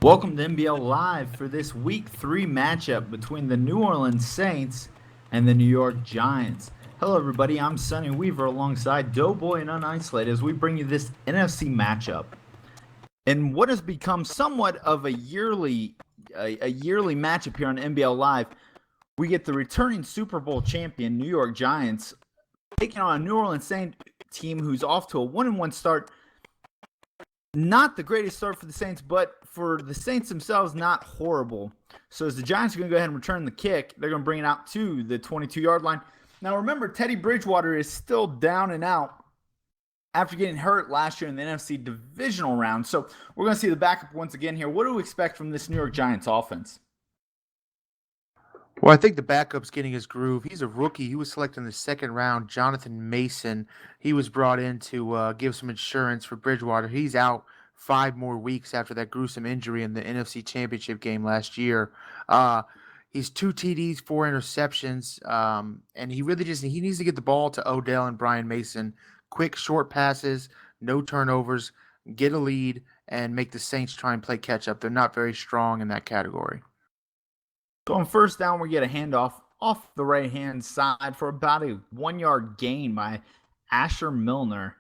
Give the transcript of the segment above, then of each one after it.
Welcome to NBL Live for this Week 3 matchup between the New Orleans Saints and the New York Giants. Hello, everybody. I'm Sonny Weaver alongside Doughboy and Unisolated as we bring you this NFC matchup. In what has become somewhat of a yearly matchup here on NBL Live, we get the returning Super Bowl champion New York Giants taking on a New Orleans Saints team who's off to a 1-1 start. Not the greatest start for the Saints, but for the Saints themselves, not horrible. So as the Giants are going to go ahead and return the kick, they're going to bring it out to the 22-yard line. Now remember, Teddy Bridgewater is still down and out after getting hurt last year in the NFC divisional round. So we're going to see the backup once again here. What do we expect from this New York Giants offense? Well, I think the backup's getting his groove. He's a rookie. He was selected in the second round. Jonathan Mason. He was brought in to give some insurance for Bridgewater. He's out 5 more weeks after that gruesome injury in the NFC Championship game last year. He's 2 TDs, 4 interceptions, and he needs to get the ball to Odell and Brian Mason. Quick, short passes, no turnovers, get a lead, and make the Saints try and play catch up. They're not very strong in that category. So on first down, we get a handoff off the right-hand side for about a 1-yard gain by Asher Milner.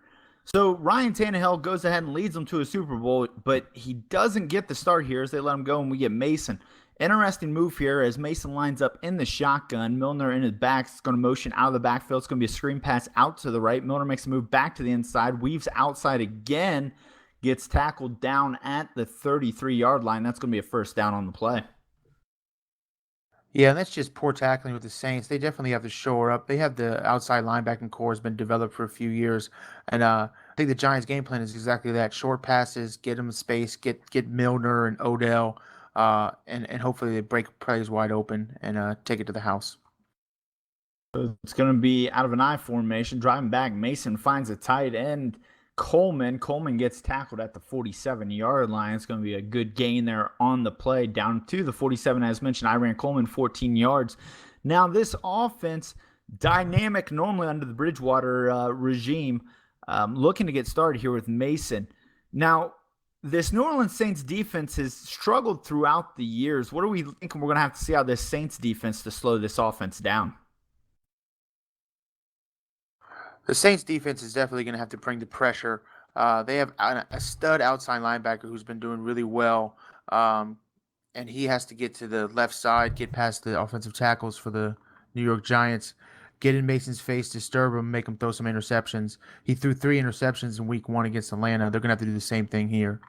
So Ryan Tannehill goes ahead and leads them to a Super Bowl, but he doesn't get the start here as they let him go, and we get Mason. Interesting move here as Mason lines up in the shotgun. Milner in his back is going to motion out of the backfield. It's going to be a screen pass out to the right. Milner makes a move back to the inside, weaves outside again, gets tackled down at the 33-yard line. That's going to be a first down on the play. Yeah, and that's just poor tackling with the Saints. They definitely have to shore up. They have the outside linebacking core has been developed for a few years, and I think the Giants' game plan is exactly that: short passes, get them space, get Milner and Odell, and hopefully they break plays wide open and take it to the house. So it's going to be out of an I formation, driving back. Mason finds a tight end. Coleman gets tackled at the 47-yard line. It's going to be a good gain there on the play down to the 47. As mentioned, I ran Coleman 14 yards. Now this offense, dynamic normally under the Bridgewater regime, looking to get started here with Mason. Now this New Orleans Saints defense has struggled throughout the years. What are we thinking we're going to have to see out of this Saints defense to slow this offense down? The Saints defense is definitely going to have to bring the pressure. They have a stud outside linebacker who's been doing really well, and he has to get to the left side, get past the offensive tackles for the New York Giants, get in Mason's face, disturb him, make him throw some interceptions. He threw 3 interceptions in Week 1 against Atlanta. They're going to have to do the same thing here.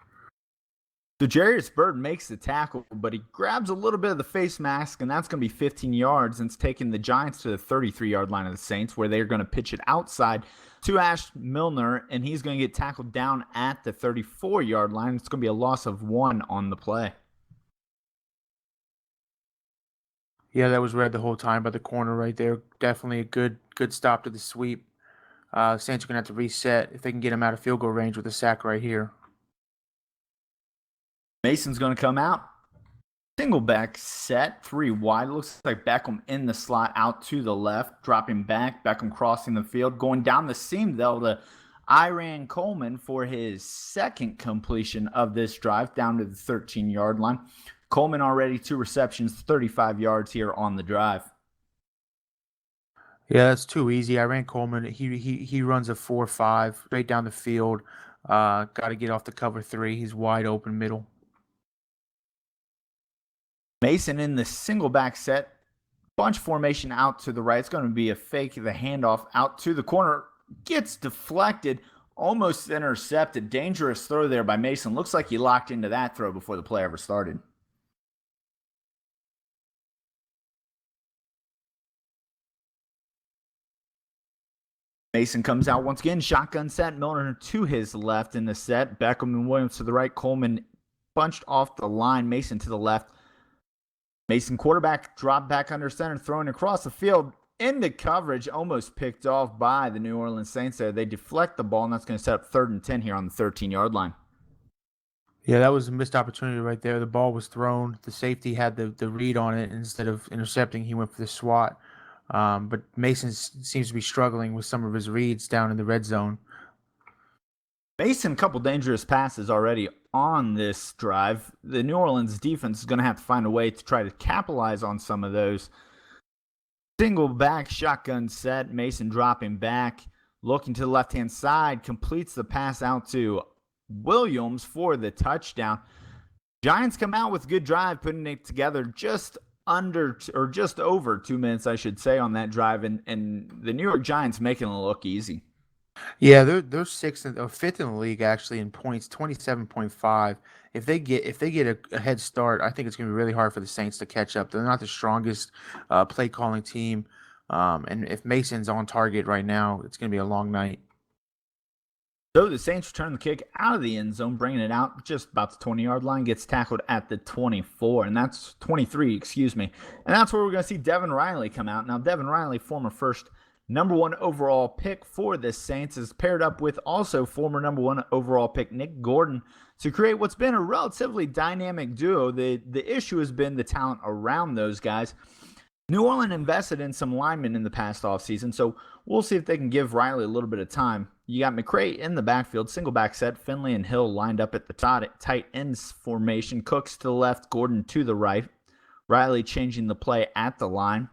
So Jarius Byrd makes the tackle, but he grabs a little bit of the face mask, and that's going to be 15 yards, and it's taking the Giants to the 33-yard line of the Saints, where they're going to pitch it outside to Ash Milner, and he's going to get tackled down at the 34-yard line. It's going to be a loss of 1 on the play. Yeah, that was read the whole time by the corner right there. Definitely a good stop to the sweep. Saints are going to have to reset if they can get him out of field goal range with a sack right here. Mason's going to come out. Single back set, 3 wide. Looks like Beckham in the slot out to the left, dropping back. Beckham crossing the field. Going down the seam, though, to Iran Coleman for his second completion of this drive down to the 13-yard line. Coleman already 2 receptions, 35 yards here on the drive. Yeah, that's too easy. Iran Coleman, he runs a 4.5 straight down the field. Got to get off the cover 3. He's wide open middle. Mason in the single back set, bunch formation out to the right. It's going to be a fake, the handoff out to the corner. Gets deflected, almost intercepted. Dangerous throw there by Mason. Looks like he locked into that throw before the play ever started. Mason comes out once again, shotgun set. Milner to his left in the set. Beckham and Williams to the right. Coleman bunched off the line. Mason to the left. Mason quarterback dropped back under center, throwing across the field into coverage, almost picked off by the New Orleans Saints there. They deflect the ball, and that's going to set up 3rd and 10 here on the 13-yard line. Yeah, that was a missed opportunity right there. The ball was thrown. The safety had the read on it. Instead of intercepting, he went for the swat. But Mason seems to be struggling with some of his reads down in the red zone. Mason, a couple dangerous passes already on this drive. The New Orleans defense is going to have to find a way to try to capitalize on some of those. Single back shotgun set. Mason dropping back, looking to the left-hand side, completes the pass out to Williams for the touchdown. Giants come out with a good drive, putting it together just under or just over 2 minutes, I should say, on that drive, and the New York Giants making it look easy. Yeah, they're fifth in the league actually in points, 27.5. If they get a head start, I think it's going to be really hard for the Saints to catch up. They're not the strongest play calling team, and if Mason's on target right now, it's going to be a long night. So the Saints return the kick out of the end zone, bringing it out just about the 20-yard line, gets tackled at the 24, and that's 23, excuse me. And that's where we're going to see Devin Riley come out. Now, Devin Riley, former first #1 overall pick for the Saints, is paired up with also former #1 overall pick Nick Gordon to create what's been a relatively dynamic duo. The issue has been the talent around those guys. New Orleans invested in some linemen in the past offseason, so we'll see if they can give Riley a little bit of time. You got McCray in the backfield, single back set. Finley and Hill lined up at the tight ends formation. Cooks to the left, Gordon to the right. Riley changing the play at the line.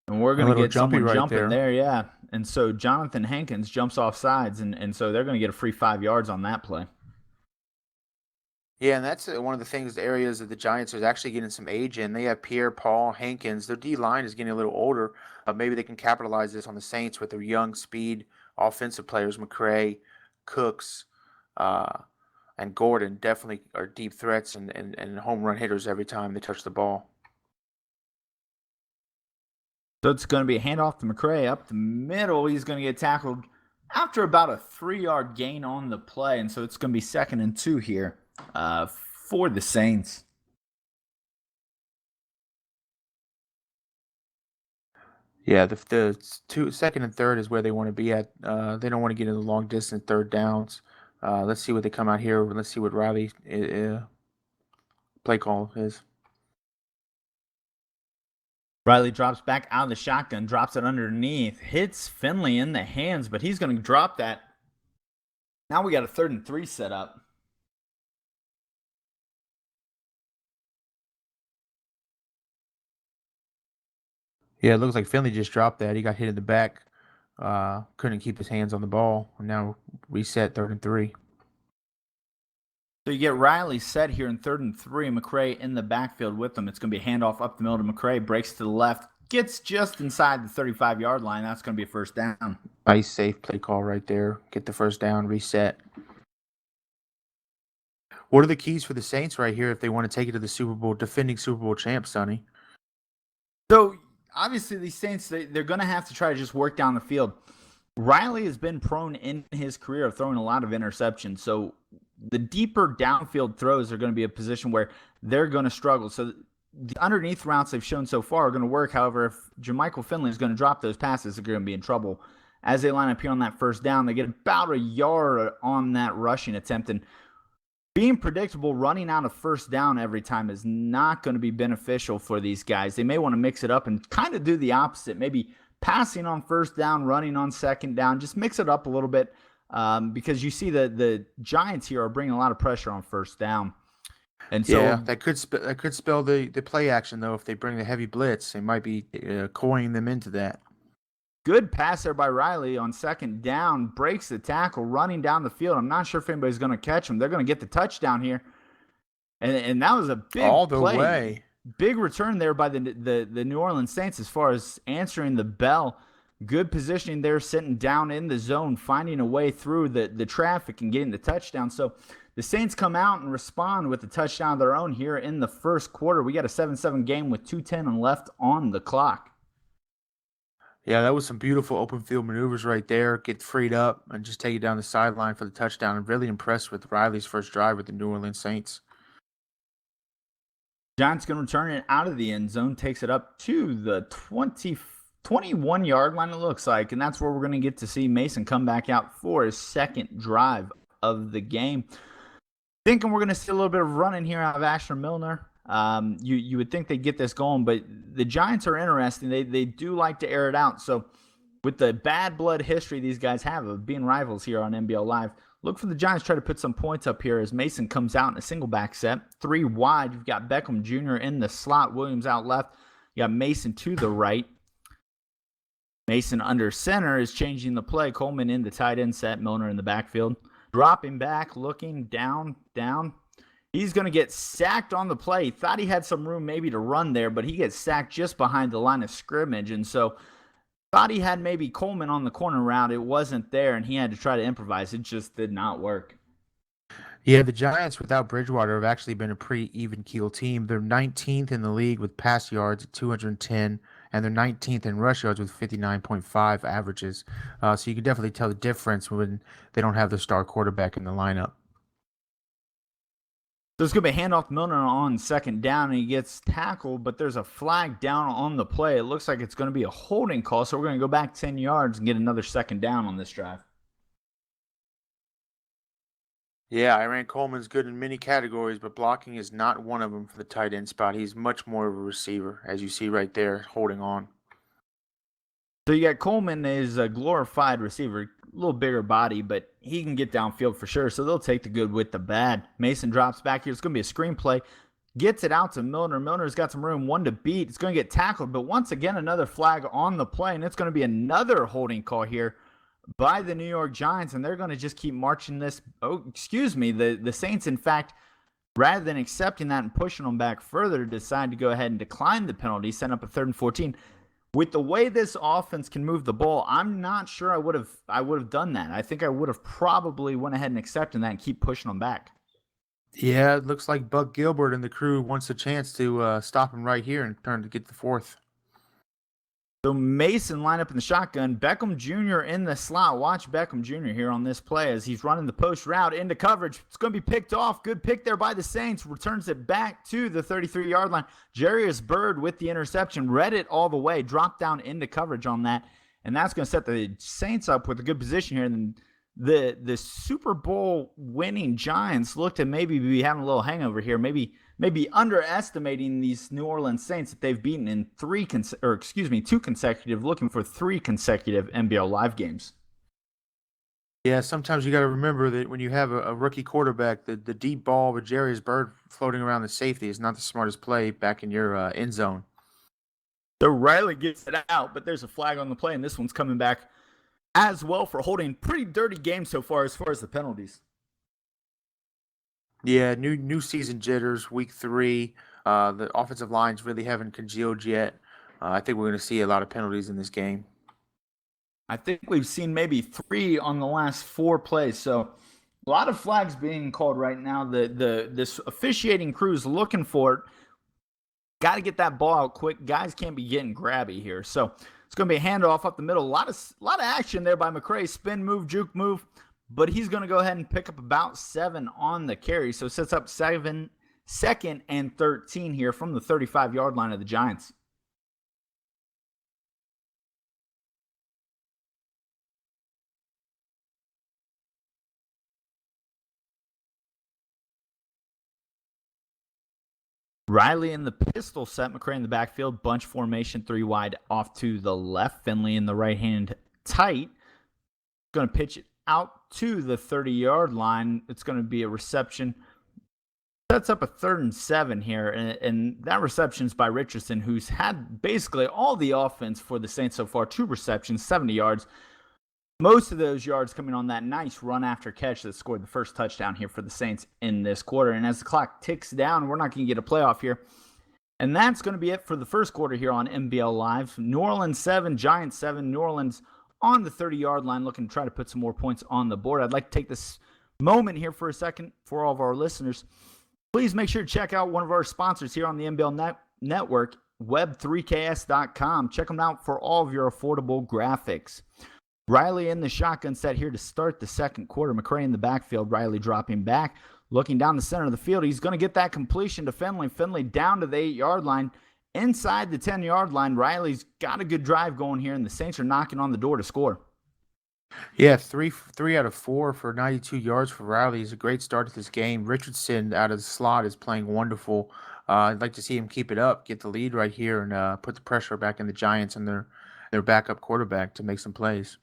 And we're going to get someone right jumping there, yeah. And so Jonathan Hankins jumps off sides, and so they're going to get a free 5 yards on that play. Yeah, and that's one of the things, the areas that the Giants are actually getting some age in. They have Pierre, Paul, Hankins. Their D-line is getting a little older. Maybe they can capitalize this on the Saints with their young speed offensive players. McCray, Cooks, and Gordon definitely are deep threats and home run hitters every time they touch the ball. So it's going to be a handoff to McCray up the middle. He's going to get tackled after about a 3-yard gain on the play, and so it's going to be 2nd and 2 here for the Saints. Yeah, the 2nd and 3rd is where they want to be at. They don't want to get into long distance third downs. Let's see what they come out here. Let's see what Riley play call is. Riley drops back out of the shotgun, drops it underneath, hits Finley in the hands, but he's going to drop that. Now we got a 3rd and 3 set up. Yeah, it looks like Finley just dropped that. He got hit in the back. Couldn't keep his hands on the ball. Now reset 3rd and 3. So you get Riley set here in 3rd and 3. McCray in the backfield with them. It's going to be a handoff up the middle to McCray. Breaks to the left. Gets just inside the 35-yard line. That's going to be a 1st down. Nice, safe play call right there. Get the 1st down, reset. What are the keys for the Saints right here if they want to take it to the Super Bowl, defending Super Bowl champ, Sonny? So obviously these Saints, they're going to have to try to just work down the field. Riley has been prone in his career of throwing a lot of interceptions. So the deeper downfield throws are going to be a position where they're going to struggle. So the underneath routes they've shown so far are going to work. However, if Jermichael Finley is going to drop those passes, they're going to be in trouble. As they line up here on that 1st down, they get about a yard on that rushing attempt. And being predictable, running out of 1st down every time is not going to be beneficial for these guys. They may want to mix it up and kind of do the opposite. Maybe passing on 1st down, running on 2nd down. Just mix it up a little bit. Because you see the Giants here are bringing a lot of pressure on 1st down, and so yeah, that could spell the play action though. If they bring the heavy blitz, they might be coying them into that. Good pass there by Riley on 2nd down, breaks the tackle, running down the field. I'm not sure if anybody's going to catch him. They're going to get the touchdown here, and that was a big all the play. way. Big return there by the New Orleans Saints as far as answering the bell. Good positioning there, sitting down in the zone, finding a way through the traffic and getting the touchdown. So the Saints come out and respond with a touchdown of their own here in the 1st quarter. We got a 7-7 game with 2:10 left on the clock. Yeah, that was some beautiful open field maneuvers right there. Get freed up and just take it down the sideline for the touchdown. I'm really impressed with Riley's first drive with the New Orleans Saints. Giants going to return it out of the end zone, takes it up to the 21-yard line, it looks like, and that's where we're going to get to see Mason come back out for his 2nd drive of the game. Thinking we're going to see a little bit of running here out of Asher Milner. You would think they'd get this going, but the Giants are interesting. They do like to air it out. So with the bad blood history these guys have of being rivals here on NBL Live, Look for the Giants to try to put some points up here as Mason comes out in a single back set. 3 wide. You've got Beckham Jr. in the slot. Williams out left. You got Mason to the right. Mason under center is changing the play. Coleman in the tight end set. Milner in the backfield. Dropping back, looking down. He's going to get sacked on the play. He thought he had some room maybe to run there, but he gets sacked just behind the line of scrimmage. And so thought he had maybe Coleman on the corner route. It wasn't there, and he had to try to improvise. It just did not work. Yeah, the Giants without Bridgewater have actually been a pretty even keel team. They're 19th in the league with pass yards at 210, and they're 19th in rush yards with 59.5 averages. So you can definitely tell the difference when they don't have the star quarterback in the lineup. So it's going to be a handoff to Milner on second down, and he gets tackled, but there's a flag down on the play. It looks like it's going to be a holding call, so we're going to go back 10 yards and get another second down on this drive. Yeah, Iran Coleman's good in many categories, but blocking is not one of them for the tight end spot. He's much more of a receiver, as you see right there, holding on. So you got Coleman is a glorified receiver, a little bigger body, but he can get downfield for sure. So they'll take the good with the bad. Mason drops back here. It's going to be a screenplay. Gets it out to Milner. Milner's got some room, one to beat. It's going to get tackled, but once again, another flag on the play, and it's going to be another holding call here by the New York Giants, and they're going to just keep marching this. Oh, excuse me. The Saints, in fact, rather than accepting that and pushing them back further, decide to go ahead and decline the penalty, set up a 3rd and 14. With the way this offense can move the ball, I'm not sure I would have done that. I think I would have probably went ahead and accepted that and keep pushing them back. Yeah, it looks like Buck Gilbert and the crew wants a chance to stop him right here and turn to get the 4th. So Mason line up in the shotgun. Beckham Jr. in the slot. Watch Beckham Jr. here on this play as he's running the post route into coverage. It's going to be picked off. Good pick there by the Saints. Returns it back to the 33-yard line. Jarius Byrd with the interception. Read it all the way. Dropped down into coverage on that. And that's going to set the Saints up with a good position here. And the Super Bowl winning Giants look to maybe be having a little hangover here. Maybe underestimating these New Orleans Saints that they've beaten in 2 consecutive, looking for 3 consecutive NBL Live games. Yeah, sometimes you got to remember that when you have a rookie quarterback, the deep ball with Jarius Byrd floating around the safety is not the smartest play back in your end zone. So Riley gets it out, but there's a flag on the play, and this one's coming back as well for holding. Pretty dirty game so far as the penalties. Yeah, new season jitters, week 3. The offensive lines really haven't congealed yet. I think we're going to see a lot of penalties in this game. I think we've seen maybe 3 on the last 4 plays. So a lot of flags being called right now. This officiating crew is looking for it. Got to get that ball out quick. Guys can't be getting grabby here. So it's going to be a handoff up the middle. A lot of action there by McCray. Spin move, juke move. But he's going to go ahead and pick up about 7 on the carry. So sets up 2nd and 13 here from the 35-yard line of the Giants. Riley in the pistol set, McCray in the backfield, bunch formation, 3 wide off to the left. Finley in the right hand tight. Going to pitch it out to the 30-yard line. It's going to be a reception. Sets up a 3rd and 7 here, and that reception is by Richardson, who's had basically all the offense for the Saints so far. 2 receptions, 70 yards. Most of those yards coming on that nice run after catch that scored the first touchdown here for the Saints in this quarter. And as the clock ticks down, we're not going to get a playoff here. And that's going to be it for the first quarter here on NBL Live. New Orleans 7, Giants 7. New Orleans on the 30-yard line looking to try to put some more points on the board. I'd like to take this moment here for a second for all of our listeners. Please make sure to check out one of our sponsors here on the NBL Network, web3ks.com. Check them out for all of your affordable graphics. Riley in the shotgun set here to start the second quarter. McCray in the backfield. Riley dropping back, looking down the center of the field. He's going to get that completion to Finley. Finley down to the 8-yard line. Inside the 10-yard line, Riley's got a good drive going here, and the Saints are knocking on the door to score. Yeah, three out of 4 for 92 yards for Riley is a great start to this game. Richardson out of the slot is playing wonderful. I'd like to see him keep it up, get the lead right here, and put the pressure back in the Giants and their backup quarterback to make some plays.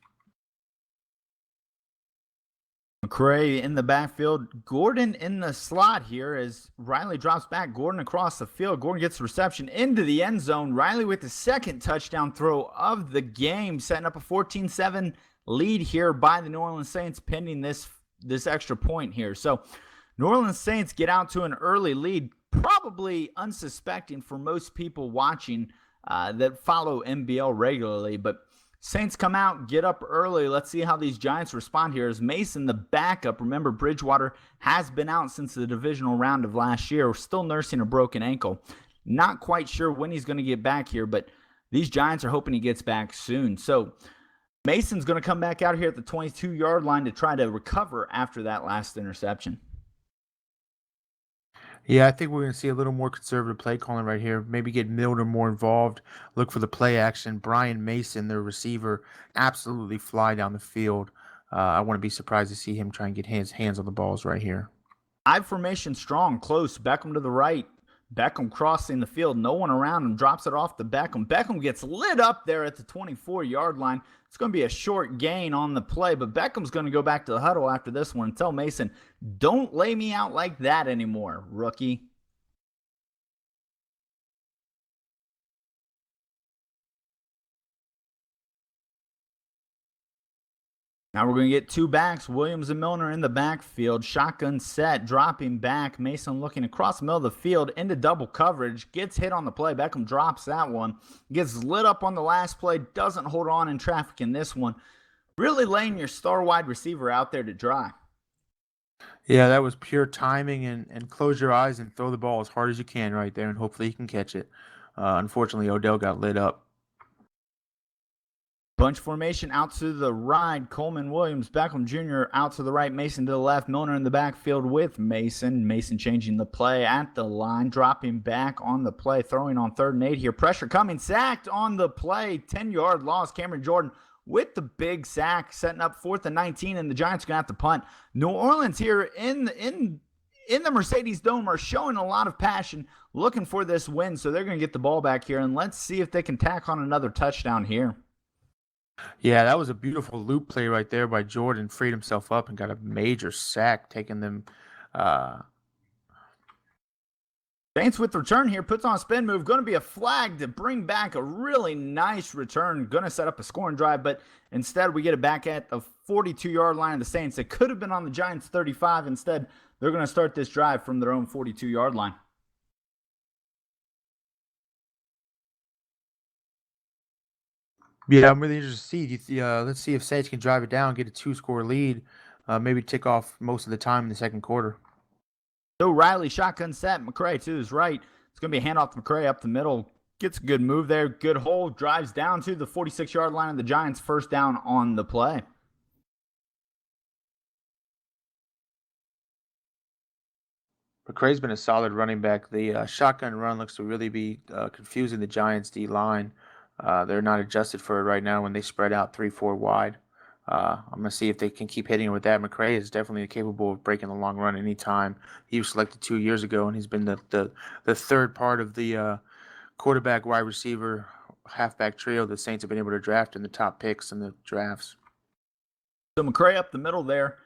McCray in the backfield. Gordon in the slot here as Riley drops back. Gordon across the field. Gordon gets the reception into the end zone. Riley with the second touchdown throw of the game, setting up a 14-7 lead here by the New Orleans Saints pending this extra point here. So New Orleans Saints get out to an early lead, probably unsuspecting for most people watching that follow NBL regularly, but Saints come out, get up early. Let's see how these Giants respond here. As Mason, the backup, remember Bridgewater has been out since the divisional round of last year. We're still nursing a broken ankle. Not quite sure when he's going to get back here, but these Giants are hoping he gets back soon. So Mason's going to come back out here at the 22-yard line to try to recover after that last interception. Yeah, I think we're going to see a little more conservative play calling right here. Maybe get Milner more involved. Look for the play action. Brian Mason, their receiver, absolutely fly down the field. I wouldn't be surprised to see him try and get his hands on the balls right here. I formation strong, close. Beckham to the right. Beckham crossing the field. No one around him. Drops it off to Beckham. Beckham gets lit up there at the 24-yard line. It's going to be a short gain on the play, but Beckham's going to go back to the huddle after this one and tell Mason, don't lay me out like that anymore, rookie. Now we're going to get two backs. Williams and Milner in the backfield. Shotgun set, dropping back. Mason looking across the middle of the field into double coverage. Gets hit on the play. Beckham drops that one. Gets lit up on the last play. Doesn't hold on in traffic in this one. Really laying your star wide receiver out there to dry. Yeah, that was pure timing and close your eyes and throw the ball as hard as you can right there, and hopefully you can catch it. Unfortunately, Odell got lit up. Bunch formation out to the right. Coleman, Williams, Beckham Jr. out to the right. Mason to the left. Milner in the backfield with Mason. Mason changing the play at the line. Dropping back on the play. Throwing on 3rd and 8 here. Pressure coming. Sacked on the play. 10-yard loss. Cameron Jordan with the big sack. Setting up 4th and 19. And the Giants are going to have to punt. New Orleans here in the Mercedes Dome are showing a lot of passion. Looking for this win. So they're going to get the ball back here. And let's see if they can tack on another touchdown here. Yeah, that was a beautiful loop play right there by Jordan. Freed himself up and got a major sack, taking them. Saints with return here, puts on a spin move. Going to be a flag to bring back a really nice return. Going to set up a scoring drive, but instead we get it back at the 42-yard line of the Saints. It could have been on the Giants' 35. Instead, they're going to start this drive from their own 42-yard line. Yeah, I'm really interested to see. Let's see if Saints can drive it down, get a 2-score lead, maybe tick off most of the time in the second quarter. So Riley, shotgun set. McCray to his right. It's going to be a handoff to McCray up the middle. Gets a good move there. Good hold. Drives down to the 46-yard line of the Giants. First down on the play. McCray's been a solid running back. The shotgun run looks to really be confusing the Giants' D-line. They're not adjusted for it right now when they spread out 3-4 wide. I'm going to see if they can keep hitting it with that. McCray is definitely capable of breaking the long run anytime. He was selected 2 years ago, and he's been the third part of the quarterback, wide receiver, halfback trio the Saints have been able to draft in the top picks in the drafts. So McCray up the middle there.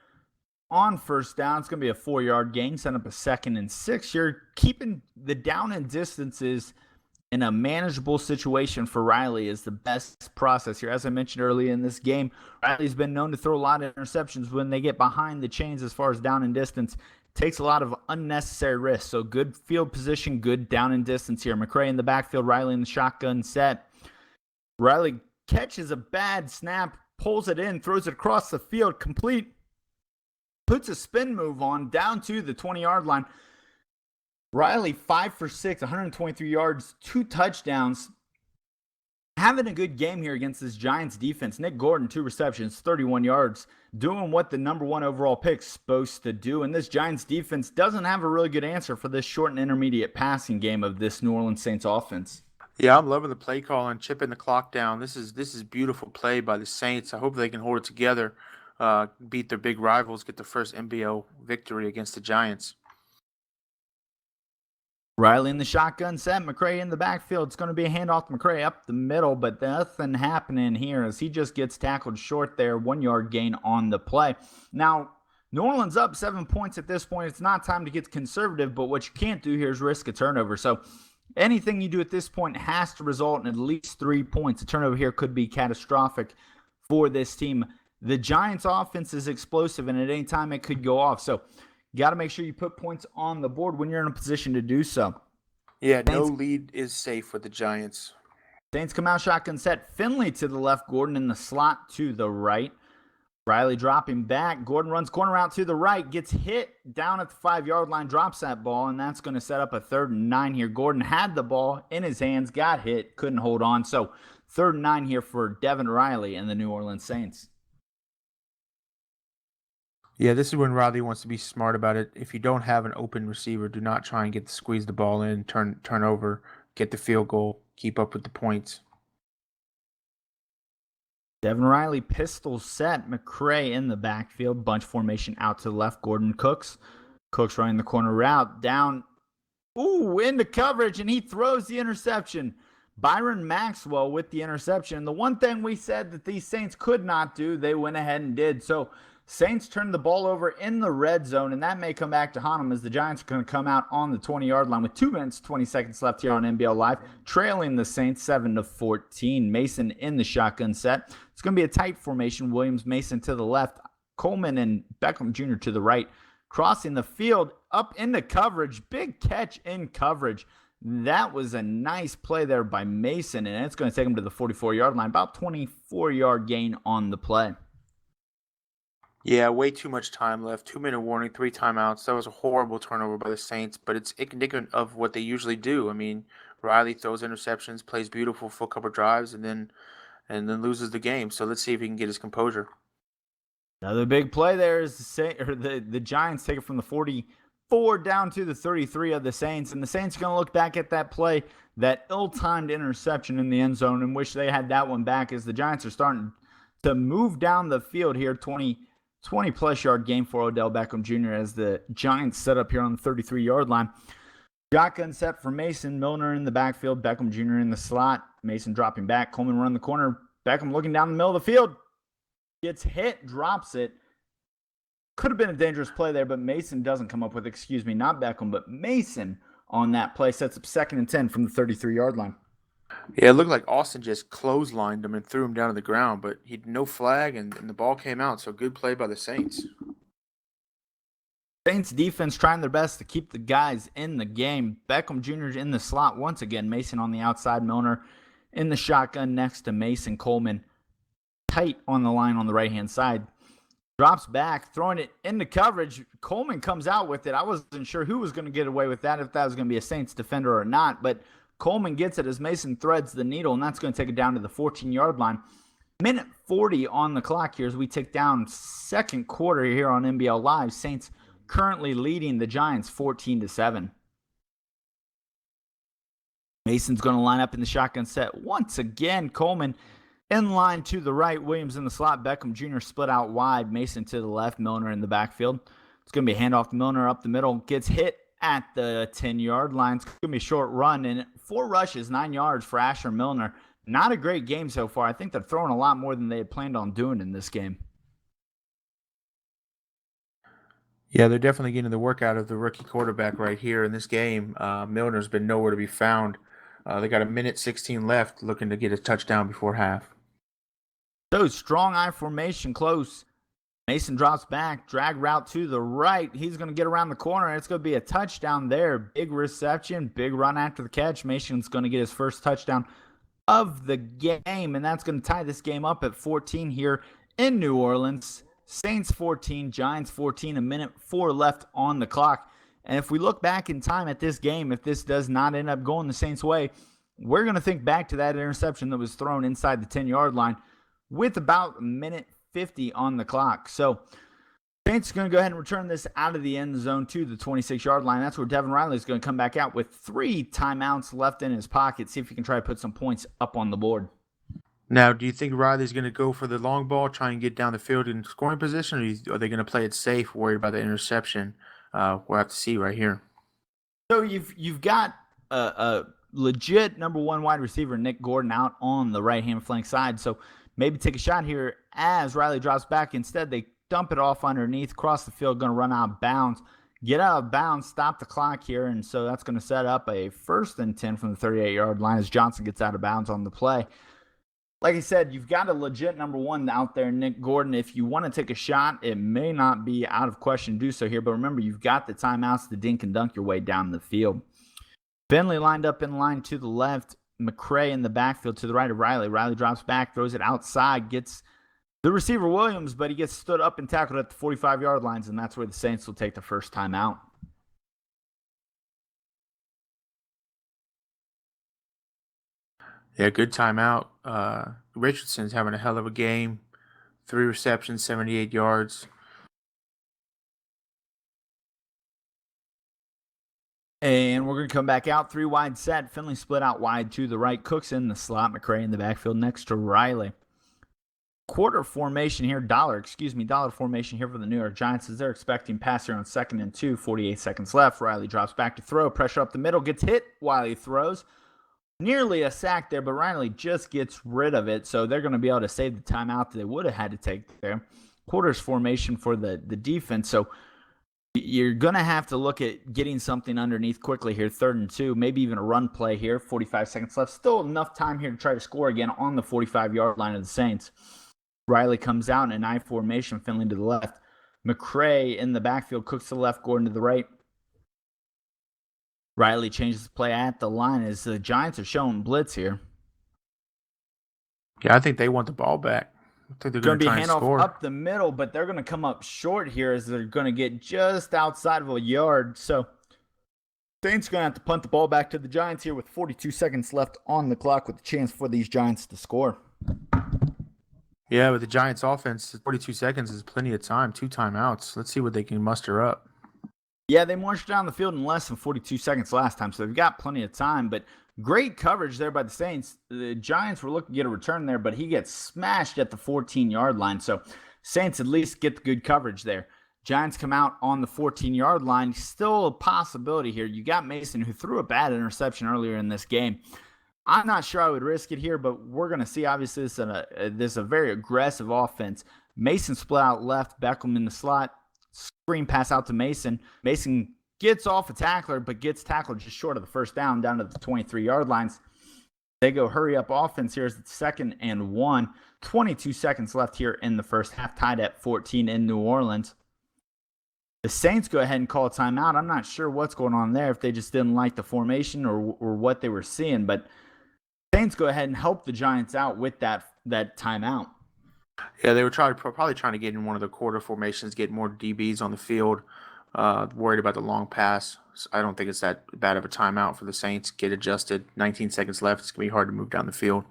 On first down, it's going to be a 4-yard gain, set up a 2nd and 6. You're keeping the down and distances in a manageable situation for Riley is the best process here. As I mentioned earlier in this game, Riley's been known to throw a lot of interceptions when they get behind the chains as far as down and distance. It takes a lot of unnecessary risks. So good field position, good down and distance here. McCray in the backfield, Riley in the shotgun set. Riley catches a bad snap, pulls it in, throws it across the field, complete. Puts a spin move on down to the 20-yard line. Riley, 5 for 6, 123 yards, 2 touchdowns. Having a good game here against this Giants defense. Nick Gordon, 2 receptions, 31 yards, doing what the number 1 overall pick's supposed to do. And this Giants defense doesn't have a really good answer for this short and intermediate passing game of this New Orleans Saints offense. Yeah, I'm loving the play call and chipping the clock down. This is beautiful play by the Saints. I hope they can hold it together, beat their big rivals, get the first NBL victory against the Giants. Riley in the shotgun set. McCray in the backfield. It's going to be a handoff to McCray up the middle, but nothing happening here as he just gets tackled short there. 1-yard gain on the play. Now, New Orleans up 7 points at this point. It's not time to get conservative, but what you can't do here is risk a turnover. So anything you do at this point has to result in at least 3 points. A turnover here could be catastrophic for this team. The Giants' offense is explosive, and at any time it could go off. So you got to make sure you put points on the board when you're in a position to do so. Yeah, no lead is safe with the Giants. Saints come out shotgun set. Finley to the left, Gordon in the slot to the right. Riley dropping back. Gordon runs corner route to the right, gets hit down at the 5-yard line, drops that ball, and that's going to set up a 3rd and 9 here. Gordon had the ball in his hands, got hit, couldn't hold on. So 3rd and 9 here for Devin Riley and the New Orleans Saints. Yeah, this is when Riley wants to be smart about it. If you don't have an open receiver, do not try and squeeze the ball in, turn over, get the field goal, keep up with the points. Devin Riley pistol set. McCray in the backfield. Bunch formation out to the left. Gordon Cooks. Cooks running the corner route. Down. Ooh, into coverage, and he throws the interception. Byron Maxwell with the interception. The one thing we said that these Saints could not do, they went ahead and did. So Saints turned the ball over in the red zone, and that may come back to haunt them as the Giants are going to come out on the 20-yard line with 2 minutes, 20 seconds left here on NBL Live, trailing the Saints 7-14. Mason in the shotgun set. It's going to be a tight formation. Williams, Mason to the left, Coleman and Beckham Jr. to the right. Crossing the field, up into coverage. Big catch in coverage. That was a nice play there by Mason, and it's going to take him to the 44-yard line. About 24-yard gain on the play. Yeah, way too much time left. 2-minute warning, 3 timeouts. That was a horrible turnover by the Saints, but it's indicative of what they usually do. I mean, Riley throws interceptions, plays beautiful for a couple drives, and then loses the game. So let's see if he can get his composure. Another big play there is the Giants take it from the 44 down to the 33 of the Saints, and the Saints are going to look back at that play, that ill-timed interception in the end zone, and wish they had that one back as the Giants are starting to move down the field here. 20-plus yard game for Odell Beckham Jr. as the Giants set up here on the 33-yard line. Shotgun set for Mason. Milner in the backfield. Beckham Jr. in the slot. Mason dropping back. Coleman running the corner. Beckham looking down the middle of the field. Gets hit. Drops it. Could have been a dangerous play there, but Mason doesn't come up with, not Beckham, but Mason on that play. Sets up 2nd and 10 from the 33-yard line. Yeah, it looked like Austin just clotheslined him and threw him down to the ground, but he had no flag, and the ball came out. So good play by the Saints. Saints defense trying their best to keep the guys in the game. Beckham Jr. in the slot once again. Mason on the outside. Milner in the shotgun next to Mason. Coleman tight on the line on the right-hand side. Drops back, throwing it into coverage. Coleman comes out with it. I wasn't sure who was going to get away with that, if that was going to be a Saints defender or not, but Coleman gets it as Mason threads the needle, and that's going to take it down to the 14-yard line. Minute 40 on the clock here as we take down second quarter here on NBL Live. Saints currently leading the Giants 14-7. Mason's going to line up in the shotgun set once again. Coleman in line to the right. Williams in the slot. Beckham Jr. split out wide. Mason to the left. Milner in the backfield. It's going to be a handoff to Milner up the middle. Gets hit at the 10-yard line. It's going to be a short run, and 4 rushes, 9 yards for Asher Milner. Not a great game so far. I think they're throwing a lot more than they had planned on doing in this game. Yeah, they're definitely getting the work out of the rookie quarterback right here in this game. Milner's been nowhere to be found. They got 1:16 left, looking to get a touchdown before half. So strong I formation close. Mason drops back, drag route to the right. He's going to get around the corner. It's going to be a touchdown there. Big reception, big run after the catch. Mason's going to get his first touchdown of the game, and that's going to tie this game up at 14 here in New Orleans. Saints 14, Giants 14, 1:04 left on the clock. And if we look back in time at this game, if this does not end up going the Saints' way, we're going to think back to that interception that was thrown inside the 10-yard line with about 1:50 on the clock. So Saints are going to go ahead and return this out of the end zone to the 26-yard line. That's where Devin Riley is going to come back out with 3 timeouts left in his pocket. See if he can try to put some points up on the board. Now, do you think Riley's going to go for the long ball, try and get down the field in scoring position, or are they going to play it safe, worried about the interception? We'll have to see right here. So you've got a legit number 1 wide receiver, Nick Gordon, out on the right-hand flank side. So maybe take a shot here as Riley drops back. Instead, they dump it off underneath, cross the field, going to run out of bounds. Get out of bounds, stop the clock here, and so that's going to set up a 1st and 10 from the 38-yard line as Johnson gets out of bounds on the play. Like I said, you've got a legit number one out there, Nick Gordon. If you want to take a shot, it may not be out of question to do so here, but remember, you've got the timeouts to dink and dunk your way down the field. Finley lined up in line to the left. McCray in the backfield to the right of Riley. Riley drops back, throws it outside, gets the receiver Williams, but he gets stood up and tackled at the 45-yard lines, and that's where the Saints will take the first time out. Yeah, good timeout. Richardson's having a hell of a game. 3 receptions, 78 yards. And we're going to come back out. 3 wide set. Finley split out wide to the right. Cooks in the slot. McCray in the backfield next to Riley. Dollar formation here for the New York Giants as they're expecting pass here on 2nd and 2. 48 seconds left. Riley drops back to throw. Pressure up the middle. Gets hit while he throws. Nearly a sack there, but Riley just gets rid of it. So they're going to be able to save the timeout that they would have had to take there. Quarters formation for the defense. So you're going to have to look at getting something underneath quickly here. 3rd and 2, maybe even a run play here. 45 seconds left. Still enough time here to try to score again on the 45-yard line of the Saints. Riley comes out in an I formation, Finley to the left. McCray in the backfield, Cooks to the left, Gordon to the right. Riley changes the play at the line as the Giants are showing blitz here. Yeah, I think they want the ball back. I think they're going to try and score. Up the middle, but they're going to come up short here as they're going to get just outside of a yard. So Saints going to have to punt the ball back to the Giants here with 42 seconds left on the clock with a chance for these Giants to score. Yeah, with the Giants offense, 42 seconds is plenty of time. 2 timeouts. Let's see what they can muster up. Yeah, they marched down the field in less than 42 seconds last time, so they've got plenty of time. But great coverage there by the Saints. The Giants were looking to get a return there, but he gets smashed at the 14-yard line. So Saints at least get the good coverage there. Giants come out on the 14-yard line. Still a possibility here. You got Mason, who threw a bad interception earlier in this game. I'm not sure I would risk it here, but we're going to see, obviously, this is a very aggressive offense. Mason split out left, Beckham in the slot. Screen pass out to Mason. Mason gets off a tackler, but gets tackled just short of the first down to the 23-yard lines. They go hurry up offense here as it's 2nd and 1. 22 seconds left here in the first half, tied at 14 in New Orleans. The Saints go ahead and call a timeout. I'm not sure what's going on there, if they just didn't like the formation or what they were seeing, but Saints go ahead and help the Giants out with that timeout. Yeah, they were probably trying to get in one of the quarter formations, get more DBs on the field, worried about the long pass. So I don't think it's that bad of a timeout for the Saints. Get adjusted. 19 seconds left. It's going to be hard to move down the field.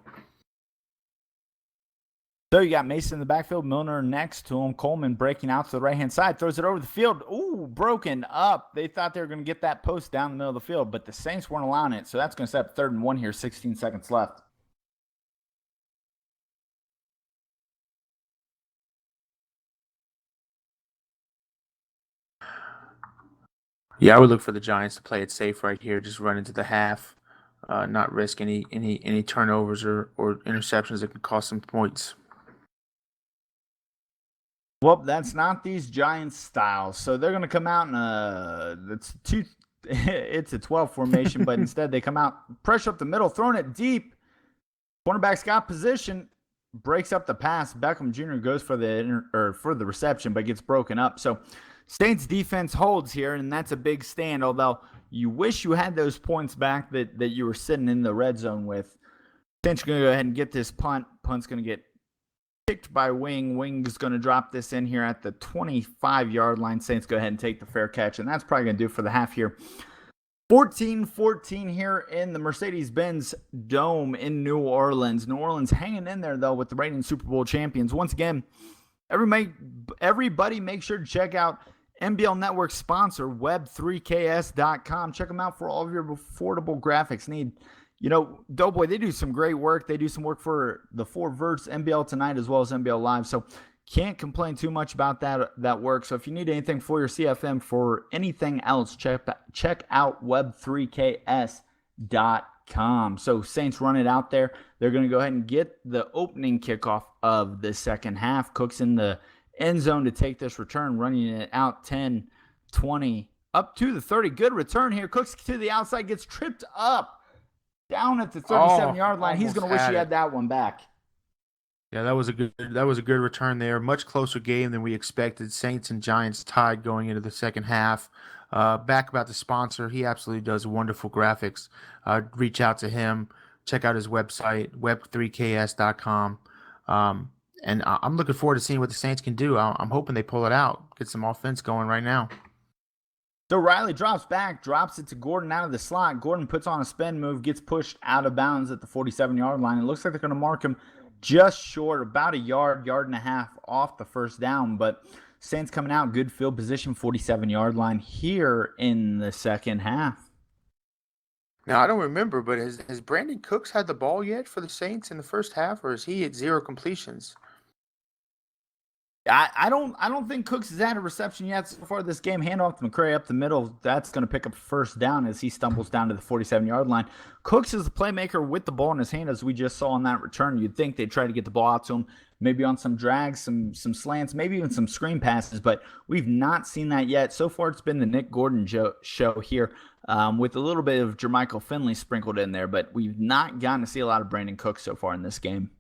So you got Mason in the backfield, Milner next to him, Coleman breaking out to the right-hand side, throws it over the field. Ooh, broken up. They thought they were going to get that post down the middle of the field, but the Saints weren't allowing it, so that's going to set up 3rd and 1 here, 16 seconds left. Yeah, I would look for the Giants to play it safe right here. Just run into the half, not risk any turnovers or interceptions that could cost some points. Well, that's not these Giants styles. So they're going to come out in it's a 12 formation, but instead they come out, pressure up the middle, throwing it deep. Cornerback's got position, breaks up the pass. Beckham Jr. goes for the reception, but gets broken up. So Saints defense holds here, and that's a big stand, although you wish you had those points back that you were sitting in the red zone with. Saints are going to go ahead and get this punt. Punt's going to get kicked by Wing. Wing's going to drop this in here at the 25-yard line. Saints go ahead and take the fair catch, and that's probably going to do it for the half here. 14-14 here in the Mercedes-Benz Dome in New Orleans. New Orleans hanging in there, though, with the reigning Super Bowl champions. Once again, everybody make sure to check out NBL Network sponsor, web3ks.com. Check them out for all of your affordable graphics need. You know, Doughboy, they do some great work. They do some work for the 4 Verts, NBL Tonight, as well as NBL Live. So can't complain too much about that work. So if you need anything for your CFM, for anything else, check out web3ks.com. So Saints run it out there. They're going to go ahead and get the opening kickoff of the second half. Cooks in the end zone to take this return, running it out 10, 20, up to the 30. Good return here. Cooks to the outside, gets tripped up down at the 37-yard line. He's going to wish he had that one back. Yeah, that was a good return there. Much closer game than we expected. Saints and Giants tied going into the second half. Back about the sponsor, he absolutely does wonderful graphics. Reach out to him. Check out his website, web3ks.com. And I'm looking forward to seeing what the Saints can do. I'm hoping they pull it out, get some offense going right now. So Riley drops back, drops it to Gordon out of the slot. Gordon puts on a spin move, gets pushed out of bounds at the 47-yard line. It looks like they're going to mark him just short, about a yard and a half off the first down. But Saints coming out, good field position, 47-yard line here in the second half. Now, I don't remember, but has Brandon Cooks had the ball yet for the Saints in the first half, or is he at 0 completions? I don't think Cooks has had a reception yet so far this game. Handoff to McCray up the middle. That's going to pick up first down as he stumbles down to the 47-yard line. Cooks is the playmaker with the ball in his hand, as we just saw on that return. You'd think they'd try to get the ball out to him, maybe on some drags, some slants, maybe even some screen passes, but we've not seen that yet. So far, it's been the Nick Gordon show here with a little bit of Jermichael Finley sprinkled in there, but we've not gotten to see a lot of Brandon Cooks so far in this game.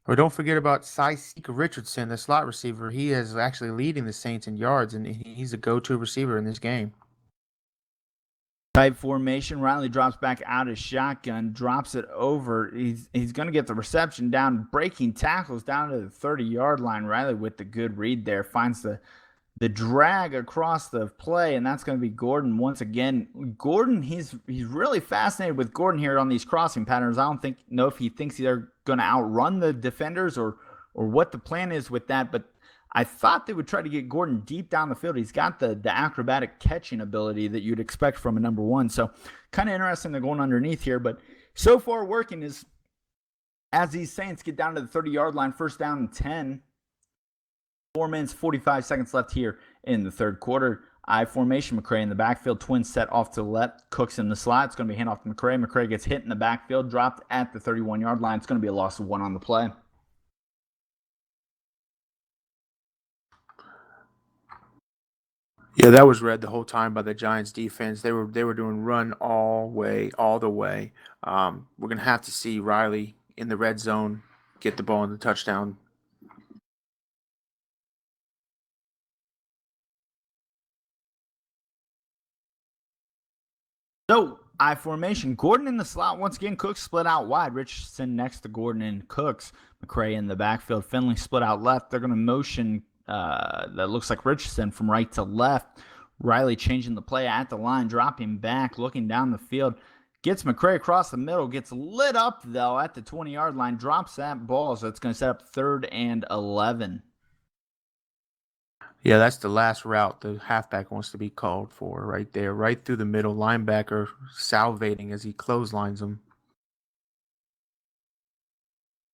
Or don't forget about Syseek Richardson, the slot receiver. He is actually leading the Saints in yards, and he's a go-to receiver in this game. Tight formation. Riley drops back out of shotgun, drops it over. He's going to get the reception down, breaking tackles down to the 30-yard line. Riley with the good read there, finds the drag across the play, and that's going to be Gordon once again. Gordon, he's really fascinated with Gordon here on these crossing patterns. I don't know if he thinks they're going to outrun the defenders or what the plan is with that, but I thought they would try to get Gordon deep down the field. He's got the acrobatic catching ability that you'd expect from a number one, so kind of interesting they're going underneath here, but so far working is as these Saints get down to the 30-yard line, first down and 10. 4 minutes, 45 seconds left here in the third quarter. I formation, McCray in the backfield. Twins set off to the left. Cooks in the slot. It's going to be handoff to McCray. McCray gets hit in the backfield, dropped at the 31-yard line. It's going to be a loss of 1 on the play. Yeah, that was read the whole time by the Giants defense. They were doing run all the way. We're going to have to see Riley in the red zone get the ball in the touchdown. So, I formation. Gordon in the slot. Once again, Cooks split out wide. Richardson next to Gordon and Cooks. McCray in the backfield. Finley split out left. They're going to motion that looks like Richardson from right to left. Riley changing the play at the line, dropping back, looking down the field. Gets McCray across the middle. Gets lit up, though, at the 20-yard line. Drops that ball, so it's going to set up 3rd and 11. Yeah, that's the last route the halfback wants to be called for right there, right through the middle. Linebacker salivating as he clotheslines him.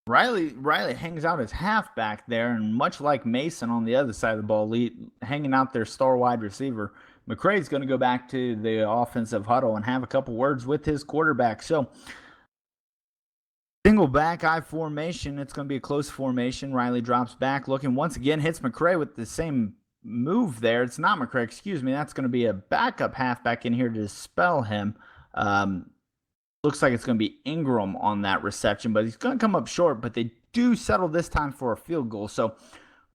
Riley hangs out his halfback there, and much like Mason on the other side of the ball, hanging out their star wide receiver, McCray's going to go back to the offensive huddle and have a couple words with his quarterback. So, single back I formation. It's going to be a close formation. Riley drops back, looking once again, hits McCray with the same move there. It's not McCray, excuse me. That's going to be a backup halfback in here to dispel him. Looks like it's going to be Ingram on that reception, but he's going to come up short, but they do settle this time for a field goal. So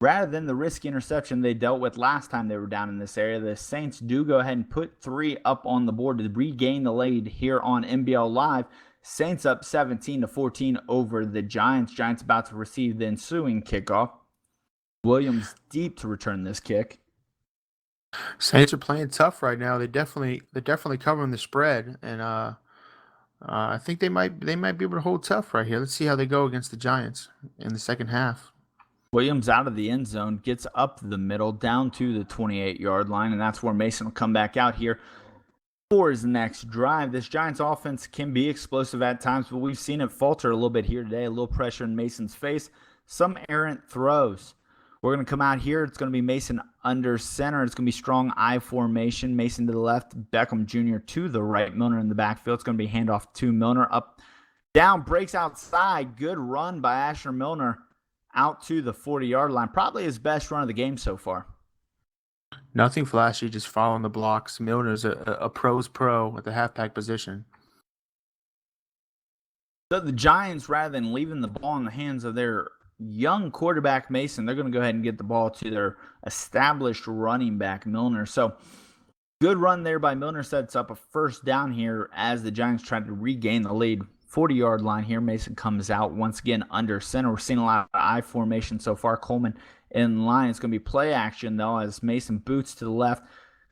rather than the risky interception they dealt with last time they were down in this area, the Saints do go ahead and put 3 up on the board to regain the lead here on NBL Live. Saints up 17-14 over the Giants. Giants about to receive the ensuing kickoff. Williams deep to return this kick. Saints are playing tough right now. They're definitely covering the spread, and I think they might be able to hold tough right here. Let's see how they go against the Giants in the second half. Williams out of the end zone, gets up the middle, down to the 28-yard line, and that's where Mason will come back out here for his next drive. This Giants offense can be explosive at times, but we've seen it falter a little bit here today. A little pressure in Mason's face, some errant throws. We're going to come out here. It's going to be Mason under center. It's going to be strong I formation. Mason to the left, Beckham Jr. to the right. Milner in the backfield. It's going to be handoff to Milner. Up, down, breaks outside. Good run by Asher Milner. out to the 40-yard line. Probably his best run of the game so far. Nothing flashy, just following the blocks. Milner's a pro's pro at the halfback position. So the Giants, rather than leaving the ball in the hands of their young quarterback Mason, they're going to go ahead and get the ball to their established running back Milner. So good run there by Milner, sets up a first down here as the Giants try to regain the lead. 40-yard line here. Mason comes out once again under center. We're seeing a lot of I formation so far. Coleman in line. It's going to be play action, though, as Mason boots to the left.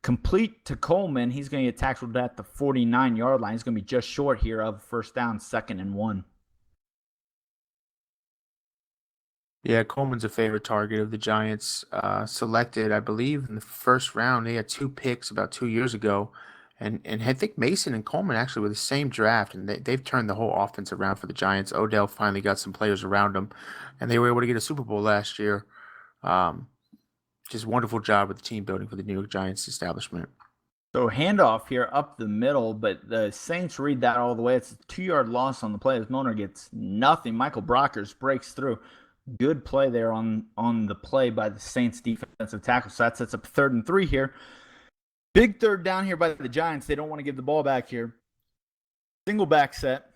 Complete to Coleman. He's going to get tackled at the 49-yard line. He's going to be just short here of first down, 2nd and 1. Yeah, Coleman's a favorite target of the Giants. Selected, I believe, in the first round. They had 2 picks about 2 years ago. And I think Mason and Coleman actually were the same draft, and they've turned the whole offense around for the Giants. Odell finally got some players around him, and they were able to get a Super Bowl last year. Just wonderful job with the team building for the New York Giants establishment. So handoff here up the middle, but the Saints read that all the way. It's a 2-yard loss on the play as Milner gets nothing. Michael Brockers breaks through. Good play there on the play by the Saints defensive tackle. So that sets up 3rd and 3 here. Big third down here by the Giants. They don't want to give the ball back here. Single back set.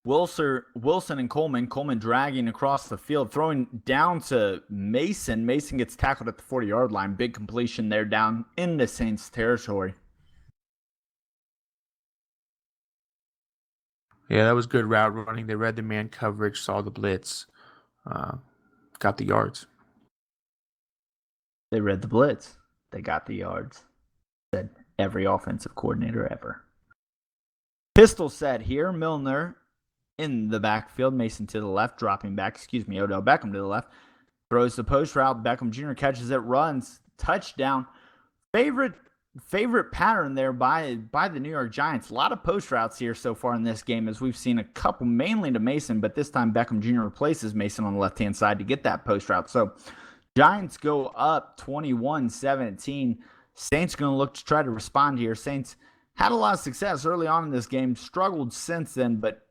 Wilson and Coleman. Coleman dragging across the field, throwing down to Mason. Mason gets tackled at the 40-yard line. Big completion there down in the Saints territory. Yeah, that was good route running. They read the man coverage, saw the blitz, got the yards. They read the blitz. They got the yards. Said every offensive coordinator ever. Pistol set here. Milner in the backfield. Mason to the left, dropping back. Odell Beckham to the left. Throws the post route. Beckham Jr. catches it, runs. Touchdown. Favorite pattern there by the New York Giants. A lot of post routes here so far in this game, as we've seen a couple mainly to Mason, but this time Beckham Jr. replaces Mason on the left-hand side to get that post route. So Giants go up 21-17. Saints going to look to try to respond here. Saints had a lot of success early on in this game, struggled since then, but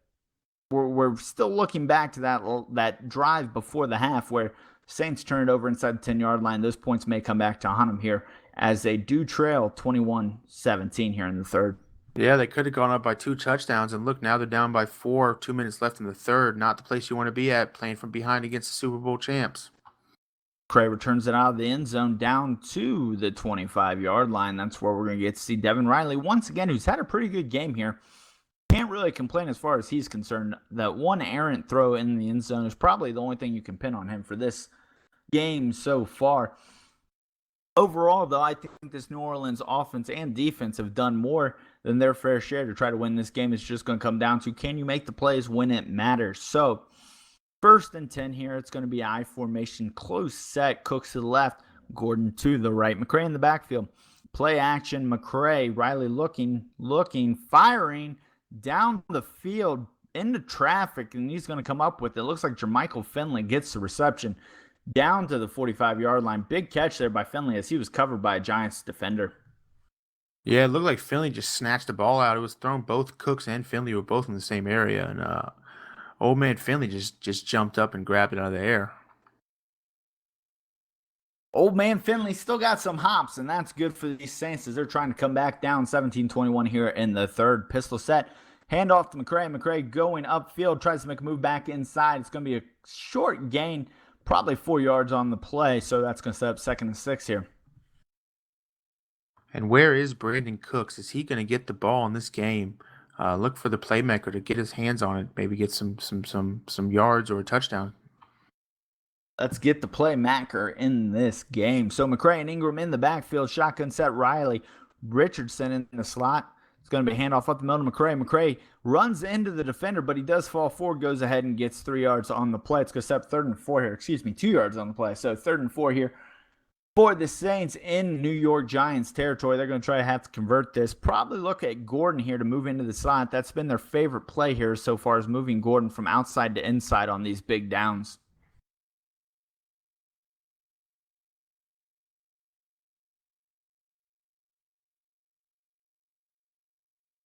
we're still looking back to that drive before the half where Saints turn it over inside the 10-yard line. Those points may come back to haunt them here as they do trail 21-17 here in the third. Yeah, they could have gone up by 2 touchdowns, and look, now they're down by 4, 2 minutes left in the third. Not the place you want to be at, playing from behind against the Super Bowl champs. Cray returns it out of the end zone down to the 25-yard line. That's where we're going to get to see Devin Riley once again, who's had a pretty good game here. Can't really complain as far as he's concerned. That one errant throw in the end zone is probably the only thing you can pin on him for this game so far. Overall, though, I think this New Orleans offense and defense have done more than their fair share to try to win this game. It's just going to come down to, can you make the plays when it matters? So 1st and 10 here. It's going to be I formation, close set. Cooks to the left, Gordon to the right. McCray in the backfield. Play action, McCray. Riley looking, firing down the field into traffic, and he's going to come up with it. Looks like Jermichael Finley gets the reception down to the 45-yard line. Big catch there by Finley as he was covered by a Giants defender. Yeah, it looked like Finley just snatched the ball out. It was thrown. Both Cooks and Finley were both in the same area, and old man Finley just jumped up and grabbed it out of the air. Old man Finley still got some hops, and that's good for these Saints as they're trying to come back down 17-21 here in the third. Pistol set. Handoff to McCray. McCray going upfield, tries to make a move back inside. It's going to be a short gain, probably 4 yards on the play, so that's going to set up 2nd and 6 here. And where is Brandon Cooks? Is he going to get the ball in this game? Look for the playmaker to get his hands on it, maybe get some yards or a touchdown. Let's get the playmaker in this game. So McCray and Ingram in the backfield, shotgun set. Riley, Richardson in the slot. It's going to be a handoff up the middle to McCray. McCray runs into the defender, but he does fall forward, goes ahead and gets 3 yards on the play. It's going to set up 3rd and 4 here. 2 yards on the play. So 3rd and 4 here for the Saints in New York Giants territory. They're going to try to have to convert this. Probably look at Gordon here to move into the slot. That's been their favorite play here so far, is moving Gordon from outside to inside on these big downs.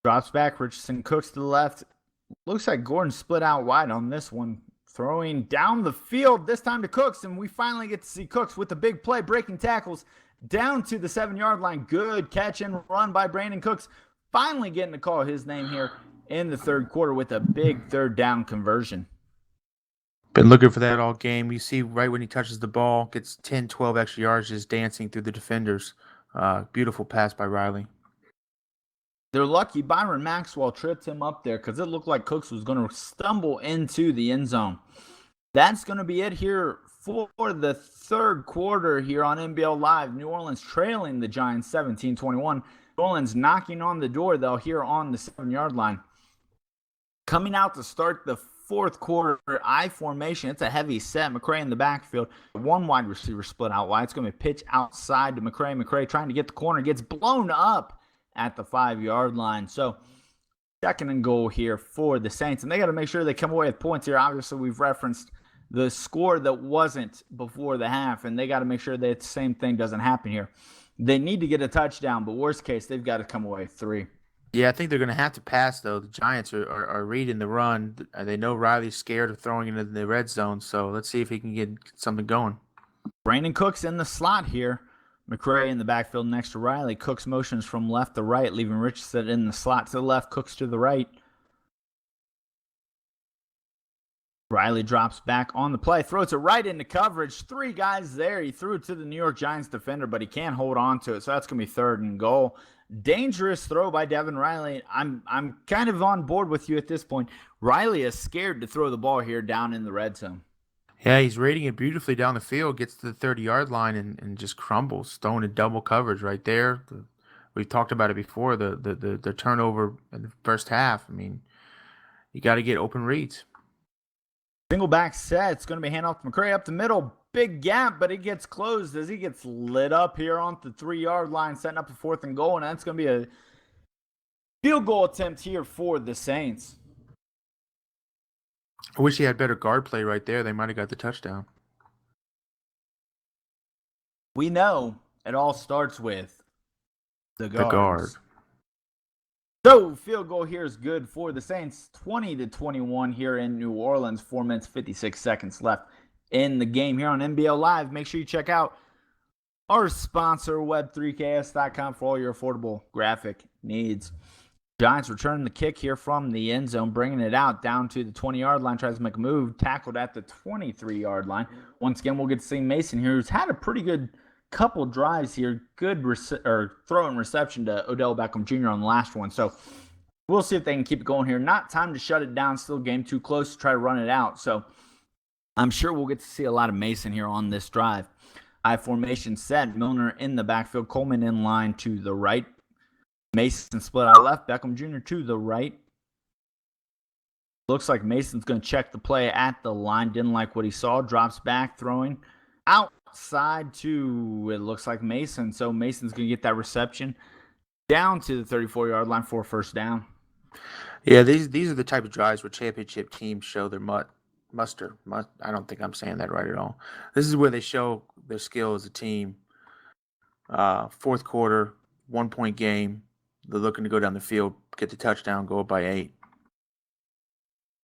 Drops back. Richardson, Cooks to the left. Looks like Gordon split out wide on this one. throwing down the field, this time to Cooks, and we finally get to see Cooks with the big play, breaking tackles down to the 7-yard line. Good catch and run by Brandon Cooks. Finally getting to call his name here in the third quarter with a big third down conversion. Been looking for that all game. You see right when he touches the ball, gets 10, 12 extra yards just dancing through the defenders. Beautiful pass by Riley. They're lucky Byron Maxwell tripped him up there because it looked like Cooks was going to stumble into the end zone. That's going to be it here for the third quarter here on NBL Live. New Orleans trailing the Giants 17-21. New Orleans knocking on the door, though, here on the 7-yard line. Coming out to start the fourth quarter, I formation. It's a heavy set. McCray in the backfield. One wide receiver split out wide. It's going to be pitch outside to McCray. McCray trying to get the corner. Gets blown up at the 5-yard line. So, second and goal here for the Saints. And they got to make sure they come away with points here. Obviously, we've referenced the score that wasn't before the half, and they got to make sure that the same thing doesn't happen here. They need to get a touchdown, but worst case, they've got to come away with 3. Yeah, I think they're going to have to pass, though. The Giants are reading the run. They know Riley's scared of throwing into the red zone, so let's see if he can get something going. Brandon Cooks in the slot here. McCray in the backfield next to Riley. Cooks motions from left to right, leaving Richardson in the slot to the left, Cooks to the right. Riley drops back on the play, throws it right into coverage. 3 guys there. He threw it to the New York Giants defender, but he can't hold on to it, so that's going to be third and goal. Dangerous throw by Devin Riley. I'm kind of on board with you at this point. Riley is scared to throw the ball here down in the red zone. Yeah, he's rating it beautifully down the field, gets to the 30-yard line and just crumbles, throwing in double coverage right there. We've talked about it before, the turnover in the first half. I mean, you got to get open reads. Single back set. It's going to be hand off to McCray up the middle. Big gap, but it gets closed as he gets lit up here on the 3-yard line, setting up a 4th and goal, and that's going to be a field goal attempt here for the Saints. I wish he had better guard play right there. They might have got the touchdown. We know it all starts with the guards. The guard. So, field goal here is good for the Saints. 20-21 here in New Orleans. 4 minutes, 56 seconds left in the game here on NBL Live. Make sure you check out our sponsor, web3ks.com, for all your affordable graphic needs. Giants returning the kick here from the end zone, bringing it out down to the 20-yard line, tries to make a move, tackled at the 23-yard line. Once again, we'll get to see Mason here, who's had a pretty good couple drives here. Good throw and reception to Odell Beckham Jr. on the last one. So we'll see if they can keep it going here. Not time to shut it down. Still game too close to try to run it out. So I'm sure we'll get to see a lot of Mason here on this drive. I formation set. Milner in the backfield. Coleman in line to the right. Mason split out left. Beckham Jr. to the right. Looks like Mason's going to check the play at the line. Didn't like what he saw. Drops back, throwing outside to, it looks like Mason. So Mason's going to get that reception down to the 34-yard line for a first down. Yeah, these are the type of drives where championship teams show their muster. I don't think I'm saying that right at all. This is where they show their skill as a team. Fourth quarter, 1-point game. They're looking to go down the field, get the touchdown, go up by 8.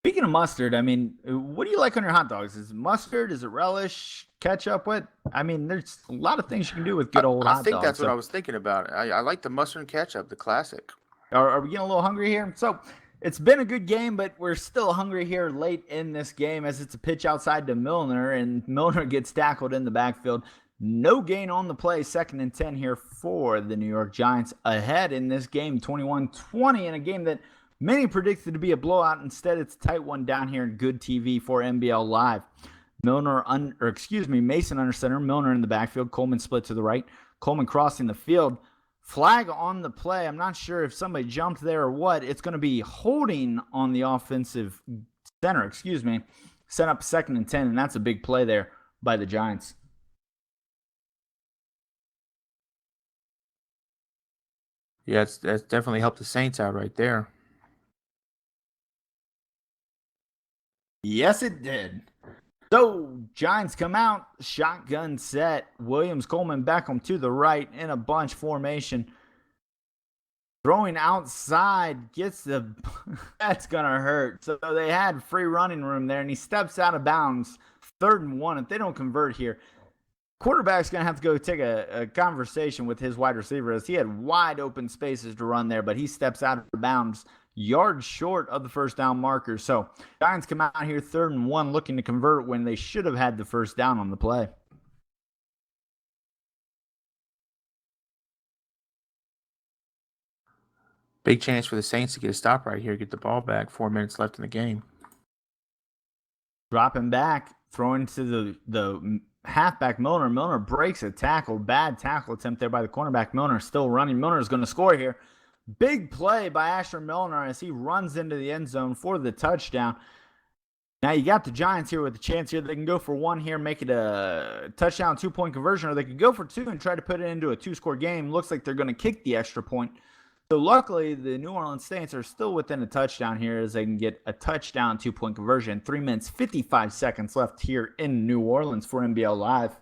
Speaking of mustard, I mean, what do you like on your hot dogs? Is it mustard? Is it relish? Ketchup? What? I mean, there's a lot of things you can do with good old hot dogs. I think that's what I was thinking about. I like the mustard and ketchup, the classic. Are we getting a little hungry here? So it's been a good game, but we're still hungry here late in this game as it's a pitch outside to Milner, and Milner gets tackled in the backfield. No gain on the play. 2nd and 10 here for the New York Giants. Ahead in this game, 21-20, in a game that many predicted to be a blowout. Instead, it's a tight one down here in good TV for NBL Live. Mason under center. Milner in the backfield. Coleman split to the right. Coleman crossing the field. Flag on the play. I'm not sure if somebody jumped there or what. It's going to be holding on the offensive center. Set up 2nd and 10, and that's a big play there by the Giants. Yeah, that's definitely helped the Saints out right there. Yes, it did. So, Giants come out, shotgun set. Williams, Coleman, Beckham to the right in a bunch formation. Throwing outside gets the that's gonna hurt. So they had free running room there, and he steps out of bounds. 3rd and 1. If they don't convert here, quarterback's gonna have to go take a conversation with his wide receiver, as he had wide open spaces to run there, but he steps out of bounds, yards short of the first down marker. So Giants come out here 3rd and 1, looking to convert when they should have had the first down on the play. Big chance for the Saints to get a stop right here, get the ball back. 4 minutes left in the game. Dropping back, throwing to the halfback Milner. Milner breaks a tackle. Bad tackle attempt there by the cornerback. Milner still running. Milner is going to score here. Big play by Asher Milner as he runs into the end zone for the touchdown. Now you got the Giants here with a chance here. They can go for 1 here, make it a touchdown 2-point conversion, or they could go for 2 and try to put it into a 2-score game. Looks like they're going to kick the extra point. So luckily, the New Orleans Saints are still within a touchdown here, as they can get a touchdown 2-point conversion. 3 minutes, 55 seconds left here in New Orleans for NBL Live.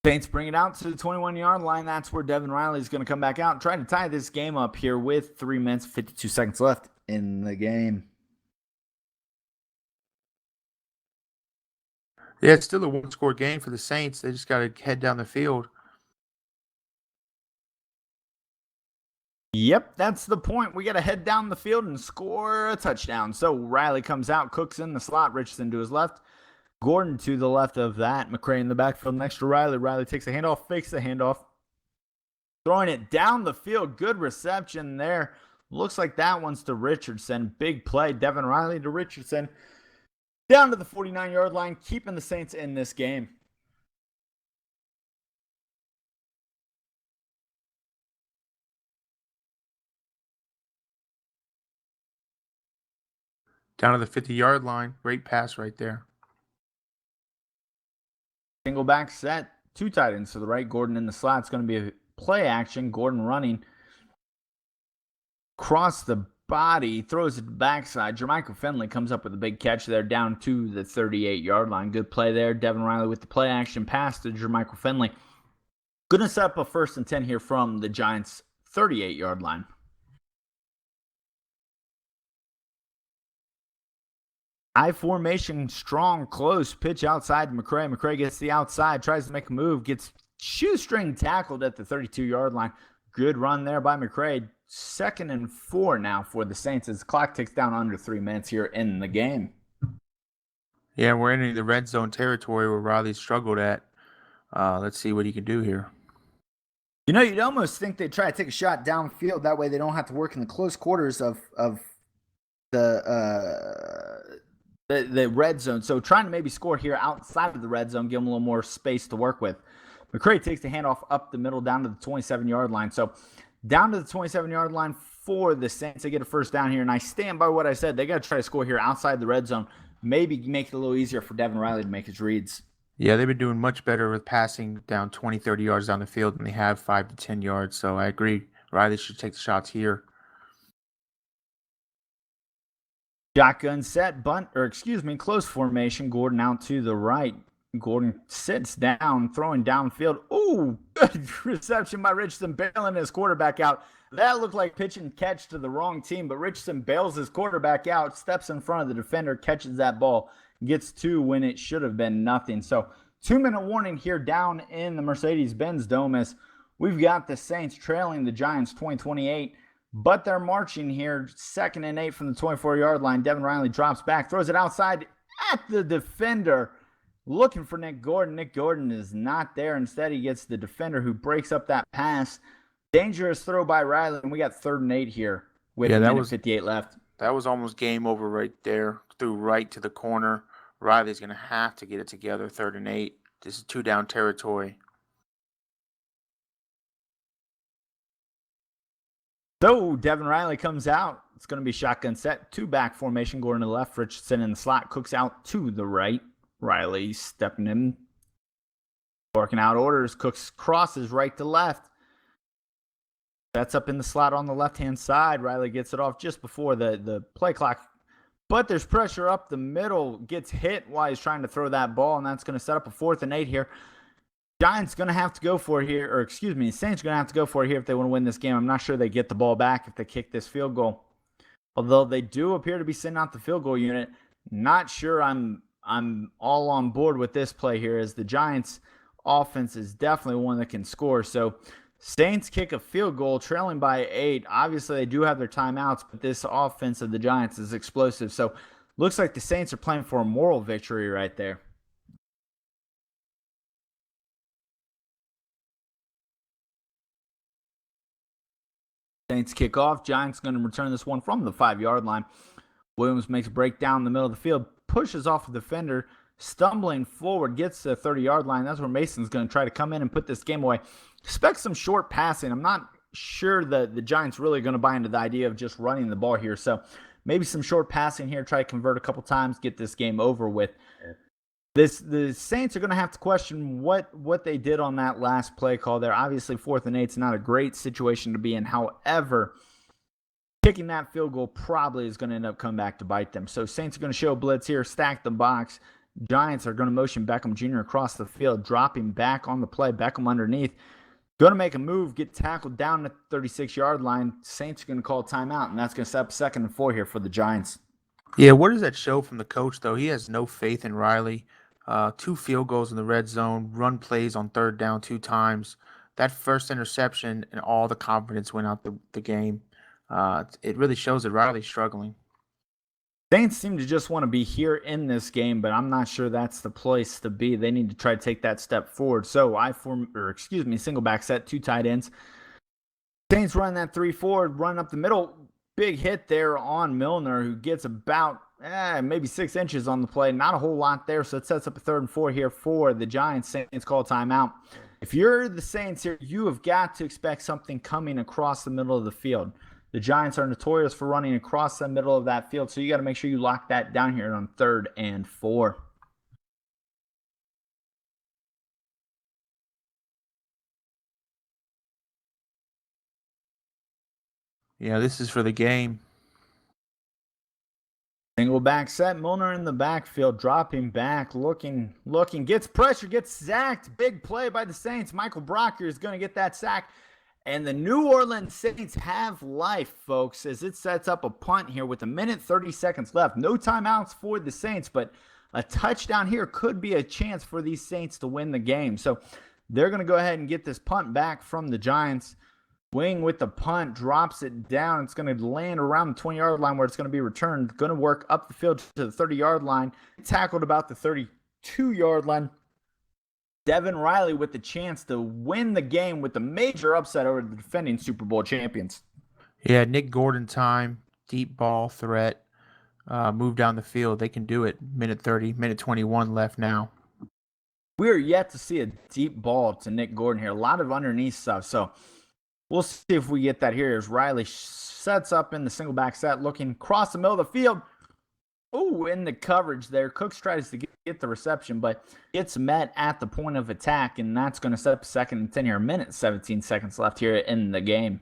Saints bring it out to the 21-yard line. That's where Devin Riley is going to come back out and try to tie this game up here with 3 minutes, 52 seconds left in the game. Yeah, it's still a 1-score game for the Saints. They just got to head down the field. Yep, that's the point. We got to head down the field and score a touchdown. So Riley comes out, Cooks in the slot, Richardson to his left, Gordon to the left of that, McCray in the backfield next to Riley. Riley takes a handoff, fakes the handoff, throwing it down the field. Good reception there. Looks like that one's to Richardson. Big play, Devin Riley to Richardson. Down to the 49-yard line, keeping the Saints in this game. Down to the 50-yard line. Great pass right there. Single back set. 2 tight ends to the right. Gordon in the slot. It's going to be a play action. Gordon running. Cross the body. Throws it to the backside. Jermichael Finley comes up with a big catch there down to the 38-yard line. Good play there. Devin Riley with the play action pass to Jermichael Finley. Going to set up a 1st and 10 here from the Giants' 38-yard line. I formation, strong, close, pitch outside McCray. McCray gets the outside, tries to make a move, gets shoestring tackled at the 32-yard line. Good run there by McCray. 2nd and 4 now for the Saints as the clock ticks down under 3 minutes here in the game. Yeah, we're entering the red zone territory where Riley struggled at. Let's see what he can do here. You know, you'd almost think they'd try to take a shot downfield. That way they don't have to work in the close quarters of the red zone. So trying to maybe score here outside of the red zone, give them a little more space to work with. McCray takes the handoff up the middle down to the 27-yard line. So down to the 27-yard line for the Saints. They get a 1st down here, and I stand by what I said. They got to try to score here outside the red zone. Maybe make it a little easier for Devin Riley to make his reads. Yeah, they've been doing much better with passing down 20, 30 yards down the field than they have 5 to 10 yards. So I agree. Riley should take the shots here. Shotgun set, close formation. Gordon out to the right. Gordon sits down, throwing downfield. Ooh, good reception by Richardson, bailing his quarterback out. That looked like pitch and catch to the wrong team, but Richardson bails his quarterback out, steps in front of the defender, catches that ball, gets 2 when it should have been nothing. So 2-minute warning here down in the Mercedes-Benz Dome as we've got the Saints trailing the Giants 20-28. But they're marching here. 2nd and 8 from the 24-yard line. Devin Riley drops back, throws it outside at the defender, looking for Nick Gordon. Nick Gordon is not there. Instead, he gets the defender who breaks up that pass. Dangerous throw by Riley, and we got 3rd and 8 here with 58 left. That was almost game over right there. Threw right to the corner. Riley's going to have to get it together. 3rd and 8. This is 2-down territory. So Devin Riley comes out. It's going to be shotgun set. 2-back formation. Gordon to the left. Richardson in the slot. Cooks out to the right. Riley stepping in. Working out orders. Cooks crosses right to left. That's up in the slot on the left-hand side. Riley gets it off just before the play clock But there's pressure up the middle, gets hit while he's trying to throw that ball, and that's going to set up a 4th and 8 here. Giants going to have to go for it here, or excuse me, Saints going to have to go for it here if they want to win this game. I'm not sure they get the ball back if they kick this field goal. Although they do appear to be sending out the field goal unit. Not sure I'm all on board with this play here, as the Giants offense is definitely one that can score. So Saints kick a field goal trailing by 8. Obviously they do have their timeouts, but this offense of the Giants is explosive. So looks like the Saints are playing for a moral victory right there. Saints kick off. Giants going to return this one from the 5-yard line. Williams makes a break down the middle of the field, pushes off the defender, stumbling forward, gets to the 30-yard line. That's where Mason's going to try to come in and put this game away. Expect some short passing. I'm not sure that the Giants really going to buy into the idea of just running the ball here. So maybe some short passing here, try to convert a couple times, get this game over with. The Saints are going to have to question what they did on that last play call there. Obviously, 4th and 8 is not a great situation to be in. However, kicking that field goal probably is going to end up coming back to bite them. So Saints are going to show blitz here, stack the box. Giants are going to motion Beckham Jr. across the field, dropping back on the play. Beckham underneath. Going to make a move, get tackled down at the 36-yard line. Saints are going to call timeout, and that's going to set up 2nd and 4 here for the Giants. Yeah, what does that show from the coach, though? He has no faith in Riley. 2 field goals in the red zone, run plays on 3rd down 2 times. That first interception and all the confidence went out the game. It really shows that Riley's struggling. Saints seem to just want to be here in this game, but I'm not sure that's the place to be. They need to try to take that step forward. So single back set, 2 tight ends. Saints run that 3 forward, run up the middle. Big hit there on Milner, who gets about maybe 6 inches on the play. Not a whole lot there, so it sets up a 3rd and 4 here for the Giants. Saints call timeout. If you're the Saints here, you have got to expect something coming across the middle of the field. The Giants are notorious for running across the middle of that field, so you got to make sure you lock that down here on 3rd and 4. Yeah, this is for the game. Single back set, Milner in the backfield, dropping back, looking, gets pressure, gets sacked. Big play by the Saints. Michael Brocker is going to get that sack. And the New Orleans Saints have life, folks, as it sets up a punt here with 1:30 seconds left. No timeouts for the Saints, but a touchdown here could be a chance for these Saints to win the game. So they're going to go ahead and get this punt back from the Giants. Wing with the punt, drops it down. It's going to land around the 20-yard line where it's going to be returned. Going to work up the field to the 30-yard line. Tackled about the 32-yard line. Devin Riley with the chance to win the game with the major upset over the defending Super Bowl champions. Yeah, Nick Gordon time, deep ball threat, move down the field. They can do it. 21 left now. We are yet to see a deep ball to Nick Gordon here. A lot of underneath stuff. So we'll see if we get that here as Riley sets up in the single back set, looking across the middle of the field. Oh, in the coverage there. Cooks tries to get the reception, but it's met at the point of attack, and that's going to set up 2nd and 10 here. 17 seconds left here in the game.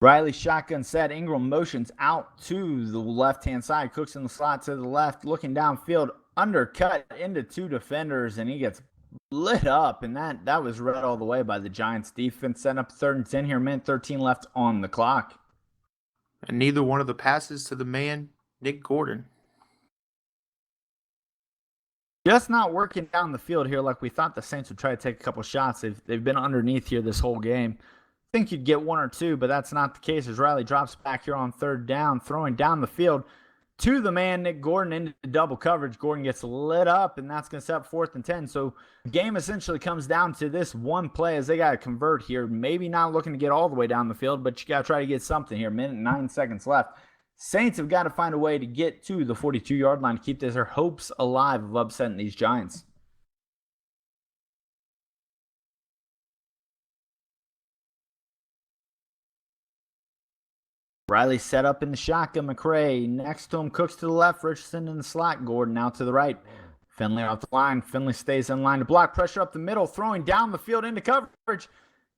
Riley shotgun set. Ingram motions out to the left-hand side. Cooks in the slot to the left, looking downfield, undercut into 2 defenders, and he gets lit up, and that was read all the way by the Giants defense. Setting up 3rd and 10 here. 13 left on the clock. And neither one of the passes to the man, Nick Gordon. Just not working down the field here like we thought the Saints would try to take a couple shots. They've been underneath here this whole game. I think you'd get 1 or 2, but that's not the case as Riley drops back here on 3rd down, throwing down the field to the man, Nick Gordon, into double coverage. Gordon gets lit up, and that's going to set up 4th and 10. So the game essentially comes down to this one play as they got to convert here. Maybe not looking to get all the way down the field, but you got to try to get something here. 9 seconds left. Saints have got to find a way to get to the 42-yard line to keep their hopes alive of upsetting these Giants. Riley set up in the shotgun. McCray next to him. Cooks to the left. Richardson in the slot. Gordon out to the right. Finley off the line. Finley stays in line to block. Pressure up the middle. Throwing down the field into coverage.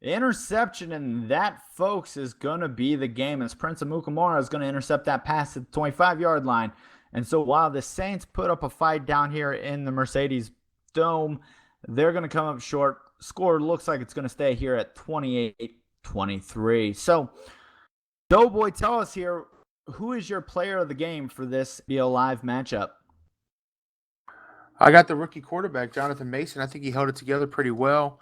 Interception, and that, folks, is going to be the game as Prince Amukamara is going to intercept that pass at the 25-yard line. And so while the Saints put up a fight down here in the Mercedes Dome, they're going to come up short. Score looks like it's going to stay here at 28-23. So, Doughboy, tell us here, who is your player of the game for this BL Live matchup? I got the rookie quarterback, Jonathan Mason. I think he held it together pretty well.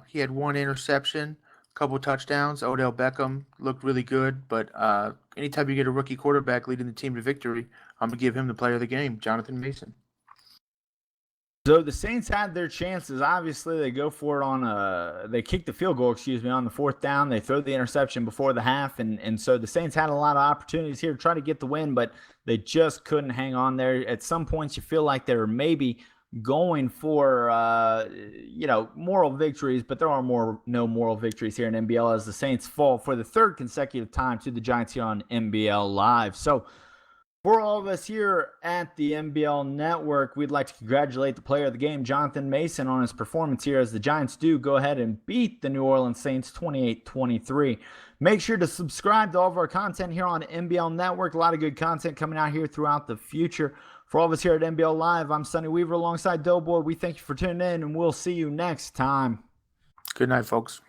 He had one interception, a couple touchdowns. Odell Beckham looked really good, but anytime you get a rookie quarterback leading the team to victory, I'm going to give him the player of the game, Jonathan Mason. So the Saints had their chances. Obviously, they go for it they kick the field goal, on the fourth down. They throw the interception before the half, and so the Saints had a lot of opportunities here to try to get the win, but they just couldn't hang on there. At some points, you feel like they were maybe going for moral victories, but there are no moral victories here in NBL as the Saints fall for the third consecutive time to the Giants here on NBL Live. So for all of us here at the NBL Network, we'd like to congratulate the player of the game, Jonathan Mason, on his performance here as the Giants do go ahead and beat the New Orleans Saints 28-23. Make sure to subscribe to all of our content here on NBL Network. A lot of good content coming out here throughout the future. For all of us here at NBL Live, I'm Sonny Weaver alongside Doughboy. We thank you for tuning in, and we'll see you next time. Good night, folks.